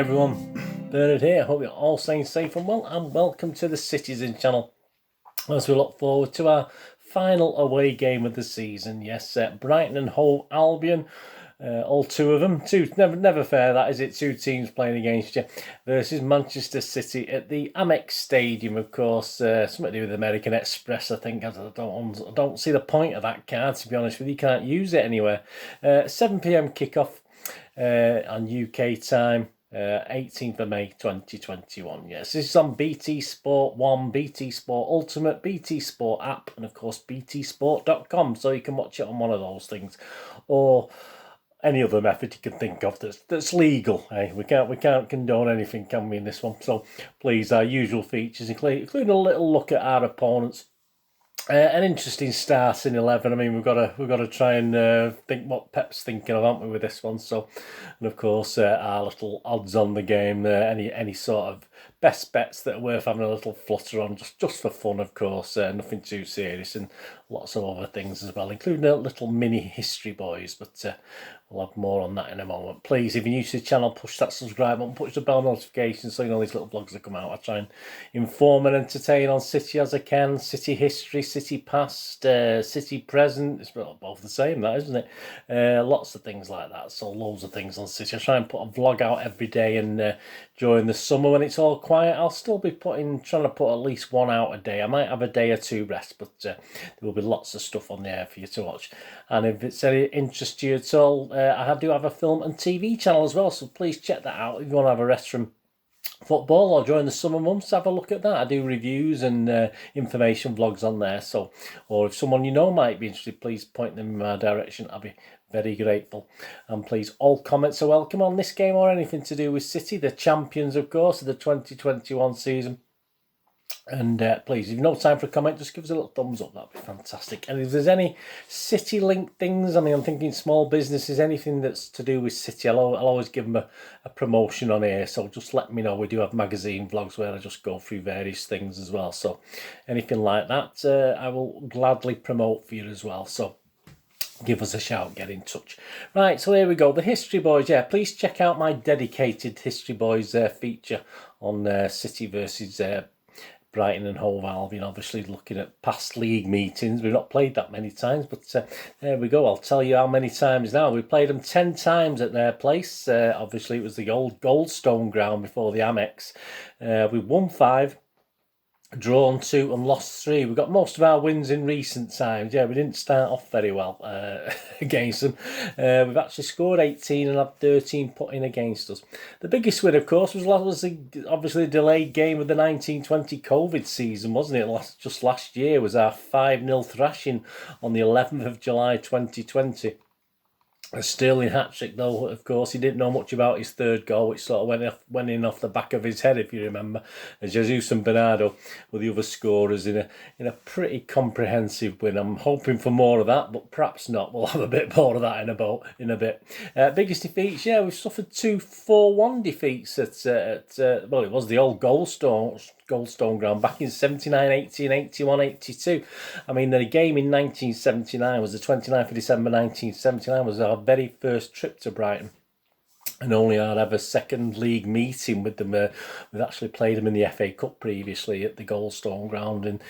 everyone, Bernard here. Hope you're all staying safe and well, and welcome to the Citizen channel as we look forward to our final away game of the season. Yes, Brighton and Hove Albion, all two of them. Never fair, that is it. Two teams playing against you versus Manchester City at the Amex Stadium, of course. Something to do with American Express, I think. I don't see the point of that card, to be honest with you. You can't use it anywhere. 7 p.m. kickoff on UK time. 18th of May 2021. Yes, this is on BT Sport 1, BT Sport Ultimate, BT Sport app, and of course btsport.com, so you can watch it on one of those things, or any other method you can think of that's legal. We can't condone anything, can we, in this one? So please, our usual features, including a little look at our opponents. An interesting start in 11. I mean, we've got to try and think what Pep's thinking of, haven't we, with this one? So, and of course, our little odds on the game. Any sort of best bets that are worth having a little flutter on, just for fun, of course. Nothing too serious, and lots of other things as well, including a little mini history, boys. But we'll have more on that in a moment. Please, if you're new to the channel, push that subscribe button, push the bell notification so you know these little vlogs that come out. I try and inform and entertain on City as I can. City history, City past, City present. It's both the same, that, isn't it? Lots of things like that. So loads of things on City. I try and put a vlog out every day, and during the summer when it's all quiet, I'll still be trying to put at least one out a day. I might have a day or two rest, but there will be lots of stuff on there for you to watch. And if it's any interest to you at all, I do have a film and TV channel as well, so please check that out if you want to have a rest from football, or during the summer months, have a look at that. I do reviews and information vlogs on there, so, or if someone you know might be interested, please point them in my direction. I'll be very grateful. And please, all comments are welcome on this game or anything to do with City, the champions, of course, of the 2021 season. And please, if you've no time for a comment, just give us a little thumbs up. That'd be fantastic. And if there's any City-linked things, I mean, I'm thinking small businesses, anything that's to do with City, I'll always give them a promotion on here. So just let me know. We do have magazine vlogs where I just go through various things as well. So anything like that, I will gladly promote for you as well. So give us a shout, get in touch. Right, so here we go. The History Boys, yeah, please check out my dedicated History Boys feature on City versus Brighton and Hove Albion, obviously looking at past league meetings. We've not played that many times, but there we go. I'll tell you how many times now. We played them 10 times at their place. Obviously, it was the old Goldstone ground before the Amex. We won 5. Drawn 2 and lost 3. We got most of our wins in recent times. Yeah, we didn't start off very well against them. We've actually scored 18 and had 13 put in against us. The biggest win, of course, was obviously the delayed game of the 1920 COVID season, wasn't it? Just last year was our 5-0 thrashing on the 11th of July 2020. A Sterling hat-trick, though, of course. He didn't know much about his third goal, which sort of went in off the back of his head, if you remember. And Jesus and Bernardo were the other scorers in a pretty comprehensive win. I'm hoping for more of that, but perhaps not. We'll have a bit more of that in a bit. Biggest defeats, yeah, we've suffered 2 4-1 defeats at well, it was the old Goldstone ground back in 79, 80 and 81, 82. I mean, the game in 1979 was the 29th of December 1979 was our very first trip to Brighton. And only our ever second league meeting with them. We've actually played them in the FA Cup previously at the Goldstone ground, and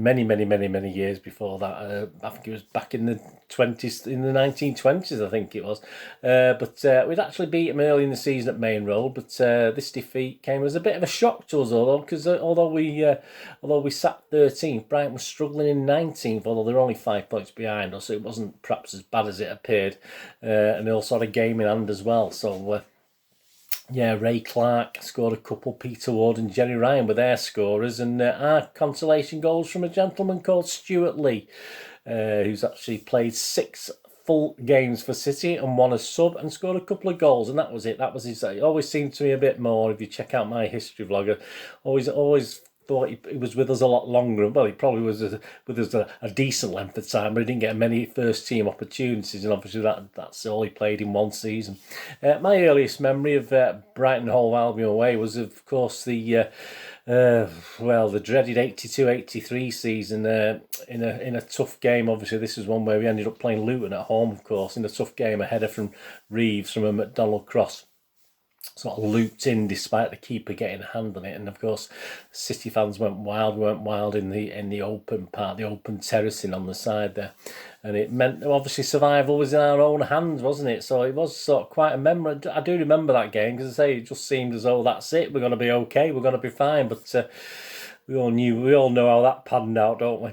many years before that. I think it was back in the 1920s, I think it was. But we'd actually beat them early in the season at Main Road. But this defeat came as a bit of a shock to us, although we sat 13th, Brighton was struggling in 19th, although they're only 5 points behind us, so it wasn't perhaps as bad as it appeared. And they also had a game in hand as well. So, yeah, Ray Clark scored a couple, Peter Ward and Jerry Ryan were their scorers, and our consolation goals from a gentleman called Stuart Lee, who's actually played 6 full games for City and 1 as sub and scored a couple of goals, and that was it. That was his. It always seemed to me a bit more, if you check out my history vlog, always thought he was with us a lot longer. Well, he probably was with us a decent length of time, but he didn't get many first team opportunities, and obviously that's all he played in one season. My earliest memory of Brighton Hove Albion away was, of course, the dreaded 82-83 season in a tough game. Obviously, this is one where we ended up playing Luton at home, of course, in a tough game, a header from Reeves from a McDonald cross. sort of looped in despite the keeper getting a hand on it. And of course, City fans went wild in the open part, the open terracing on the side there. And it meant, obviously, survival was in our own hands, wasn't it? So it was sort of quite a memory. I do remember that game, because I say it just seemed as though that's it, we're going to be okay, we're going to be fine. But we all know how that panned out, don't we?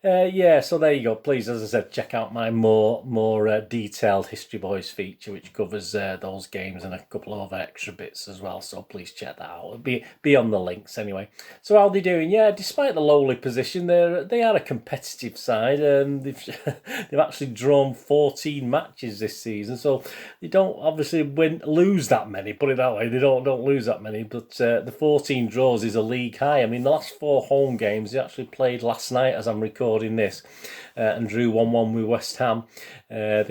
Yeah, so there you go. Please, as I said, check out my more detailed History Boys feature, which covers those games and a couple of other extra bits as well. So please check that out. It'll be on the links anyway. So how are they doing? Yeah, despite the lowly position, they are a competitive side. They've actually drawn 14 matches this season, so they don't obviously lose that many. Put it that way, they don't lose that many. But the 14 draws is a league high. I mean, the last 4 home games they actually played last night as I'm recording this, and drew 1-1 with West Ham. They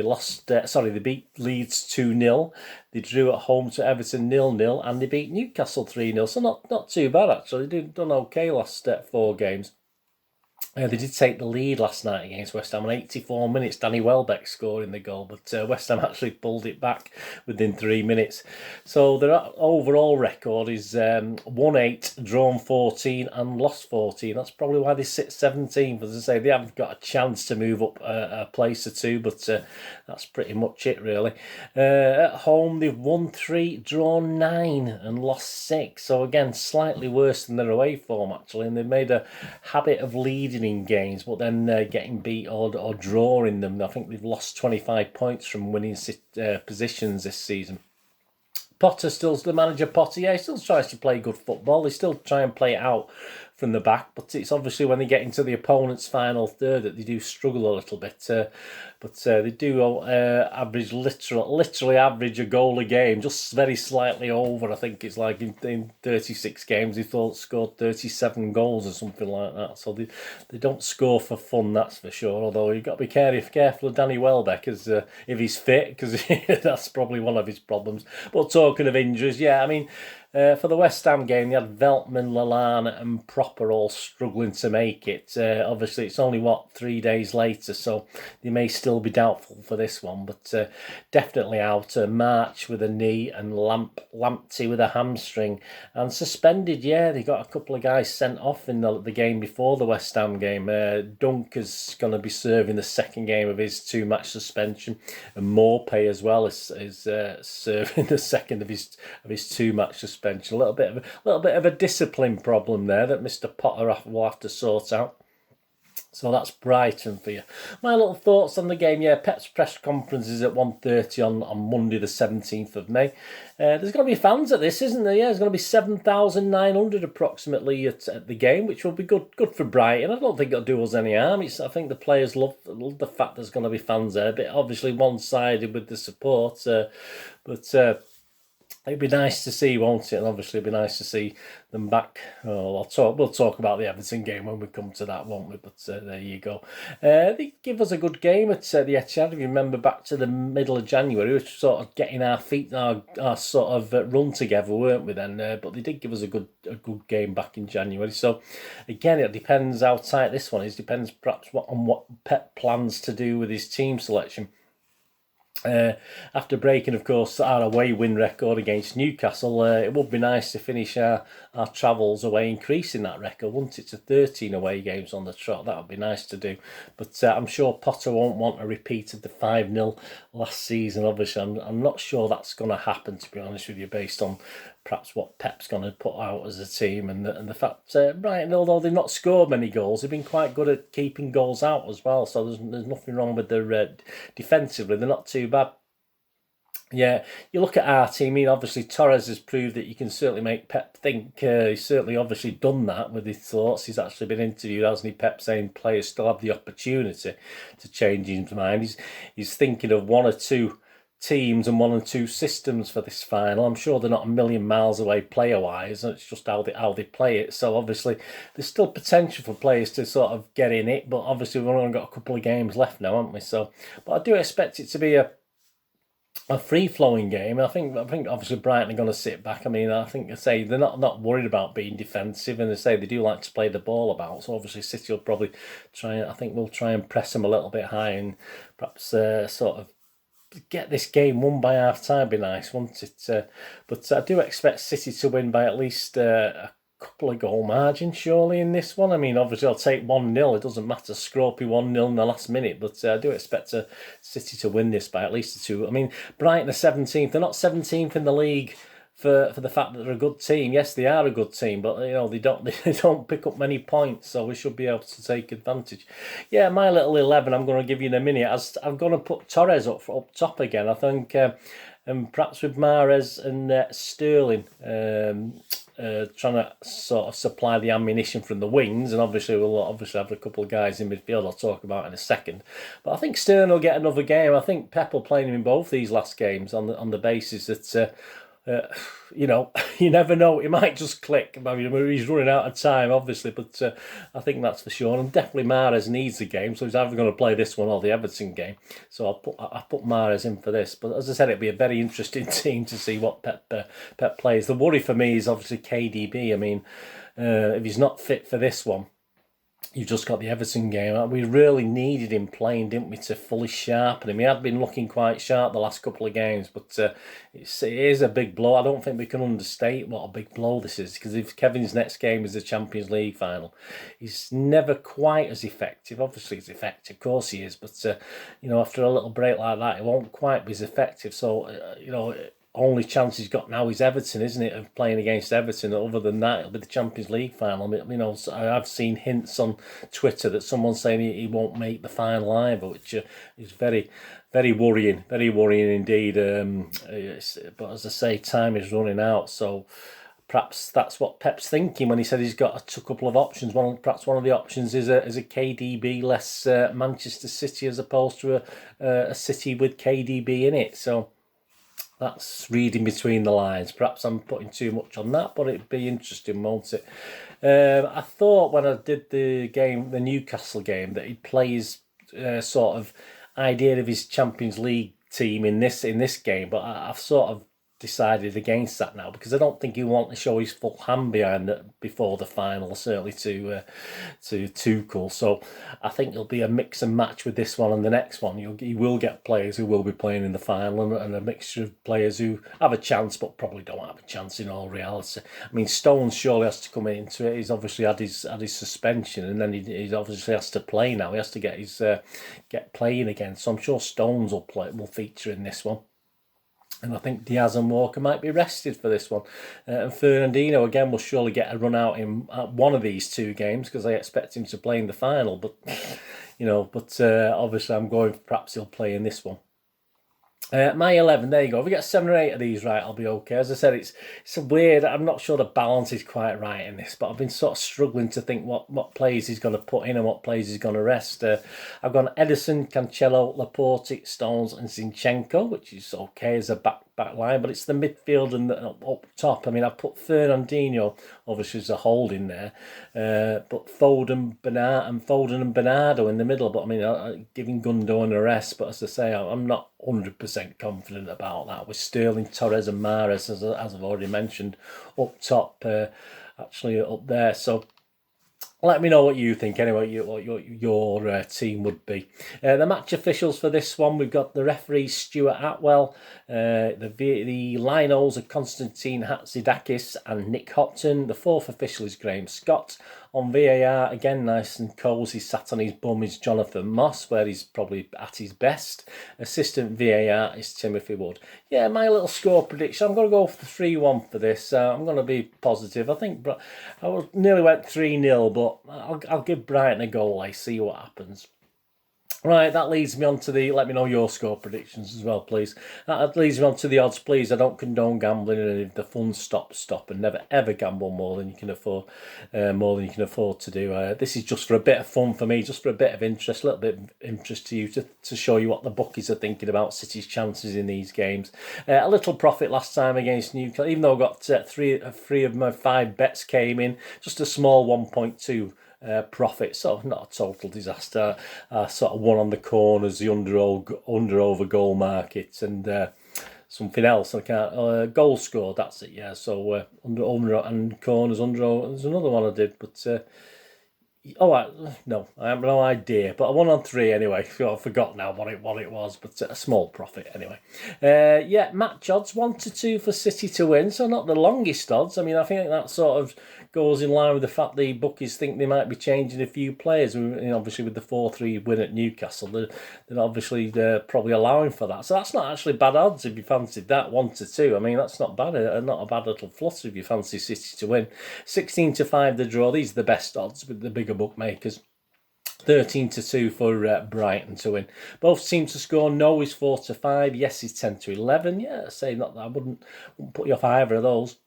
beat Leeds 2-0. They drew at home to Everton 0-0, and they beat Newcastle 3-0. So not too bad actually. They've done okay last 4 games. They did take the lead last night against West Ham on 84 minutes. Danny Welbeck scoring the goal, but West Ham actually pulled it back within 3 minutes. So their overall record is won 8, drawn 14, and lost 14. That's probably why they sit 17th. As I say, they haven't got a chance to move up a place or two, but that's pretty much it, really. At home, they've won 3, drawn 9, and lost 6. So again, slightly worse than their away form, actually, and they've made a habit of leading in games, but then getting beat or drawing them. I think they've lost 25 points from winning positions this season. Potter, still the manager, Potter, yeah, he still tries to play good football. They still try and play it out from the back, but it's obviously when they get into the opponent's final third that they do struggle a little bit. But they do average, literally average a goal a game, just very slightly over. I think it's like in 36 games they scored 37 goals or something like that. So they don't score for fun, that's for sure. Although you've got to be careful of Danny Welbeck if he's fit, because that's probably one of his problems. But talking of injuries, yeah, I mean, for the West Ham game, they had Veltman, Lallana and Proper all struggling to make it. Obviously, it's only, 3 days later, so they may still be doubtful for this one, but definitely out. March with a knee and Lamptey with a hamstring. And suspended, yeah, they got a couple of guys sent off in the game before the West Ham game. Dunk is going to be serving the second game of his 2-match suspension, and Morpay as well is serving the second of his 2-match suspension. A little bit of a discipline problem there that Mr. Potter will have to sort out. So that's Brighton for you. My little thoughts on the game. Yeah, Pep's press conference is at 1:30 on Monday the 17th of May. There's going to be fans at this, isn't there? Yeah, there's going to be 7,900 approximately at the game, which will be good for Brighton. I don't think it'll do us any harm. I think the players love the fact there's going to be fans there. A bit obviously one-sided with the support, but it'd be nice to see, won't it? And obviously it'd be nice to see them back. We'll talk about the Everton game when we come to that, won't we? But there you go. They give us a good game at the Etihad. If you remember back to the middle of January, we were sort of getting our feet, our sort of run together, weren't we then? But they did give us a good game back in January. So again, it depends how tight this one is. Depends perhaps on what Pep plans to do with his team selection. After breaking, of course, our away win record against Newcastle, it would be nice to finish our travels away, increasing that record, wouldn't it, to 13 away games on the trot. That would be nice to do. But I'm sure Potter won't want a repeat of the 5-0 last season. Obviously, I'm not sure that's going to happen, to be honest with you, based on perhaps what Pep's going to put out as a team, and the fact Brighton, although they've not scored many goals, they've been quite good at keeping goals out as well. So there's nothing wrong with their defensively. They're not too bad. Yeah, you look at our team. I mean, obviously Torres has proved that you can certainly make Pep think. He's certainly obviously done that with his thoughts. He's actually been interviewed, hasn't he? Pep saying players still have the opportunity to change his mind. He's thinking of 1 or 2 teams and 1 or 2 systems for this final. I'm sure they're not a million miles away player-wise, and it's just how they play it. So obviously there's still potential for players to sort of get in it, but obviously we've only got a couple of games left now, haven't we? So, but I do expect it to be a free-flowing game. I think obviously Brighton are going to sit back. I mean, I think they're not worried about being defensive, and they do like to play the ball about. So obviously City will probably we'll try and press them a little bit high, and perhaps sort of get this game won by half time. Be nice, wouldn't it? But I do expect City to win by at least a couple of goal margin, surely, in this one. I mean, obviously, I'll take 1-0. It doesn't matter, scropey 1-0 in the last minute, but I do expect City to win this by at least a 2. I mean, Brighton are 17th. They're not 17th in the league for the fact that they're a good team. Yes, they are a good team, but they don't pick up many points, so we should be able to take advantage. Yeah, my little 11 I'm going to give you in a minute. I'm going to put Torres up top again. I think, and perhaps with Mahrez and Sterling trying to sort of supply the ammunition from the wings, and obviously we'll have a couple of guys in midfield I'll talk about in a second. But I think Sterling will get another game. I think Pep will play him in both these last games on the basis that you never know. It might just click. I mean, he's running out of time, obviously, but I think that's for sure. And definitely Mahrez needs the game, so he's either going to play this one or the Everton game. So I put Mahrez in for this. But as I said, it'll be a very interesting team to see what Pep plays. The worry for me is obviously KDB. I mean, if he's not fit for this one, you've just got the Everton game. We really needed him playing, didn't we, to fully sharpen him. He had been looking quite sharp the last couple of games, but it is a big blow. I don't think we can understate what a big blow this is, because if Kevin's next game is the Champions League final, he's never quite as effective. Obviously, he's effective, of course he is, but after a little break like that, it won't quite be as effective. So, only chance he's got now is Everton, isn't it, of playing against Everton? Other than that, it'll be the Champions League final. I've seen hints on Twitter that someone's saying he won't make the final either, which is very, very worrying indeed. But as I say, time is running out, so perhaps that's what Pep's thinking when he said he's got a couple of options. Perhaps one of the options is a KDB less Manchester City as opposed to a City with KDB in it. So that's reading between the lines. Perhaps I'm putting too much on that, but it'd be interesting, won't it? I thought when I did the Newcastle game, that he'd play his sort of idea of his Champions League team in this game, but I've sort of decided against that now, because I don't think he want to show his full hand behind it before the final, certainly to Tuchel. So I think it'll be a mix and match with this one and the next one. He will get players who will be playing in the final, and a mixture of players who have a chance but probably don't have a chance in all reality. I mean, Stones surely has to come into it. He's obviously had his suspension, and then he obviously has to play now. He has to get playing again. So I'm sure Stones will feature in this one. And I think Diaz and Walker might be rested for this one. And Fernandinho, again, will surely get a run out in one of these two games, because I expect him to play in the final. But, obviously I'm going, perhaps he'll play in this one. My 11, there you go. If we get 7 or 8 of these right, I'll be okay. As I said, it's weird. I'm not sure the balance is quite right in this, but I've been sort of struggling to think what plays he's going to put in and what plays he's going to rest. I've gone Edison, Cancelo, Laporte, Stones and Zinchenko, which is okay as a back line, but it's the midfield and up top. I mean, I've put Fernandinho, obviously, as a holding there, but Foden and Bernardo in the middle. But I mean, giving Gundogan a rest. But as I say, I'm not 100% confident about that, with Sterling, Torres and Mahrez, as I've already mentioned, up top, actually up there. So let me know what you think anyway, what your team would be. The match officials for this one, we've got the referee Stuart Atwell, the linos are Konstantin Hatzidakis and Nick Hopton. The fourth official is Graham Scott. On VAR, again, nice and cosy, sat on his bum, is Jonathan Moss, where he's probably at his best. Assistant VAR is Timothy Wood. Yeah, my little score prediction, I'm going to go for 3-1 for this. I'm going to be positive. I think I nearly went 3-0, but I'll give Brighton a goal. I see what happens. Right, that leads me on to let me know your score predictions as well, please. That leads me on to the odds, please. I don't condone gambling, and if the fun stop, and never ever gamble more than you can afford to do. This is just for a bit of fun for me, just for a bit of interest, a little bit of interest to you, to show you what the bookies are thinking about City's chances in these games. A little profit last time against Newcastle, even though I got three of my 5 bets came in, just a small 1.2 profit, so not a total disaster. Sort of one on the corners, the under over goal market, and something else. I can't goal score. That's it. Yeah. So under and corners under. There's another one I did, but No, I have no idea. But I won on 3 anyway. I forgot now what it was, but a small profit anyway. Yeah, match odds 1-2 for City to win. So not the longest odds. I mean, I think that sort of goes in line with the fact the bookies think they might be changing a few players. Obviously, with the 4-3 win at Newcastle, they're obviously probably allowing for that. So that's not actually bad odds if you fancied that 1-2. I mean, that's not bad. Not a bad little flutter if you fancy City to win. 16-5 the draw. These are the best odds with the bigger bookmakers. 13-2 for Brighton to win. Both teams to score. No is 4-5. Yes is 10-11. Yeah, say not that. I wouldn't put you off either of those.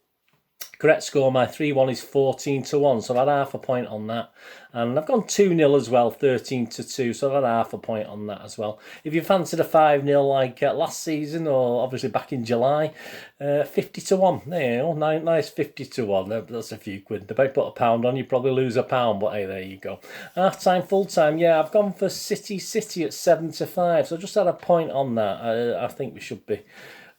Correct score, my 3-1 is 14-1, so I've had half a point on that. And I've gone 2-0 as well, 13-2, so I've had half a point on that as well. If you fancied a 5-0 like last season, or obviously back in July, 50-1. There you go, nice 50-1. That's a few quid. If I put a pound on, you probably lose a pound, but hey, there you go. Half-time, full-time, yeah, I've gone for City at 7-5, so just had a point on that. I think we should be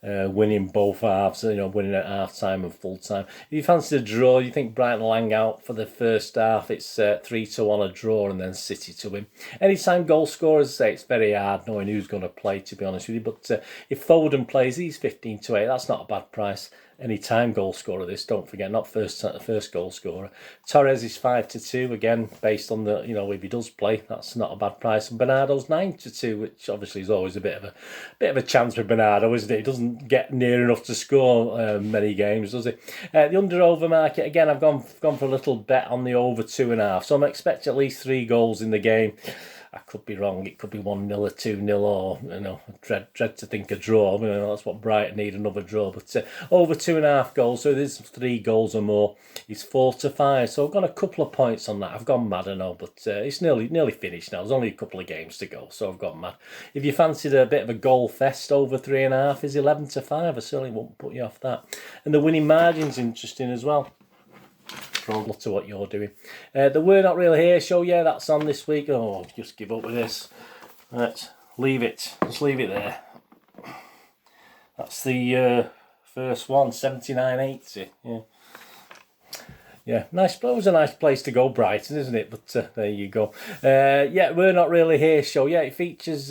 winning both halves, winning at half time and full time. If you fancy a draw, you think Brighton will hang out for the first half, it's 3-1 a draw and then City to win. Anytime goal scorers, say it's very hard knowing who's going to play, to be honest with you, but if Foden plays, he's 15-8, that's not a bad price. Any time goal scorer, this, don't forget, not first goal scorer. Torres is 5-2, again, based on the, if he does play, that's not a bad price. And Bernardo's 9-2, which obviously is always a bit of a chance for Bernardo, isn't it? He doesn't get near enough to score many games, does he? The under-over market, again, I've gone for a little bet on the over 2.5, so I'm expecting at least 3 goals in the game. I could be wrong. It could be 1-0 or 2-0 or, dread to think a draw. That's what Brighton need, another draw. But over 2.5 goals, so there's 3 goals or more. It's 4-5. So I've got a couple of points on that. I've gone mad, I know, but it's nearly finished now. There's only a couple of games to go, so I've gone mad. If you fancied a bit of a goal fest, over 3.5 is 11-5. I certainly won't put you off that. And the winning margin's interesting as well. To what you're doing. The We're Not Really Here show, yeah, that's on this week. Oh, just give up with this. Right, leave it. Just leave it there. That's the first one, 79.80. Yeah. Yeah, nice. It was a nice place to go, Brighton, isn't it? But there you go. Yeah, We're Not Really Here show. Yeah, it features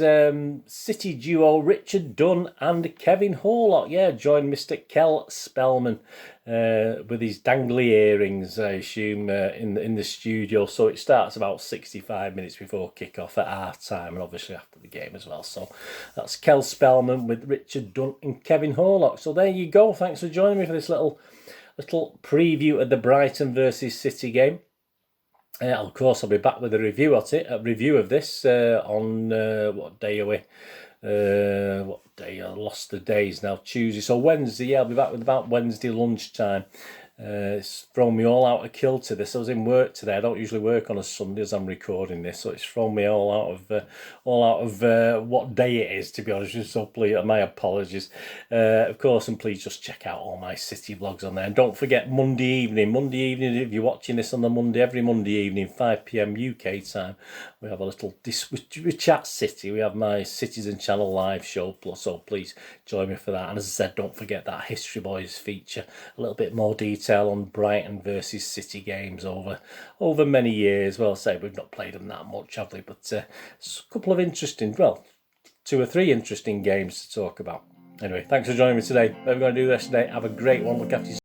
City duo Richard Dunn and Kevin Horlock. Yeah, join Mr. Kel Spellman with his dangly earrings, I assume, in the studio. So it starts about 65 minutes before kick-off at half time, and obviously after the game as well. So that's Kel Spellman with Richard Dunn and Kevin Horlock. So there you go. Thanks for joining me for this little preview of the Brighton versus City game. Of course, I'll be back with a review of this on what day are we? What day? I lost the days now. Tuesday, so Wednesday. Yeah, I'll be back with about Wednesday lunchtime. It's thrown me all out of kilter. This, I was in work today. I don't usually work on a Sunday as I'm recording this, so it's thrown me all out of what day it is, to be honest with you. So please, my apologies. Of course, and please just check out all my City vlogs on there. And don't forget Monday evening, if you're watching this on the Monday, every Monday evening, 5 p.m. UK time, we have a little we chat City. We have my Citizen Channel live show, so please join me for that. And as I said, don't forget that History Boys feature, a little bit more detail on Brighton versus City games over many years. Well, say we've not played them that much, have we? But a couple of interesting, 2 or 3 interesting games to talk about. Anyway, thanks for joining me today. What we're going to do this today. Have a great one. Look after yourself.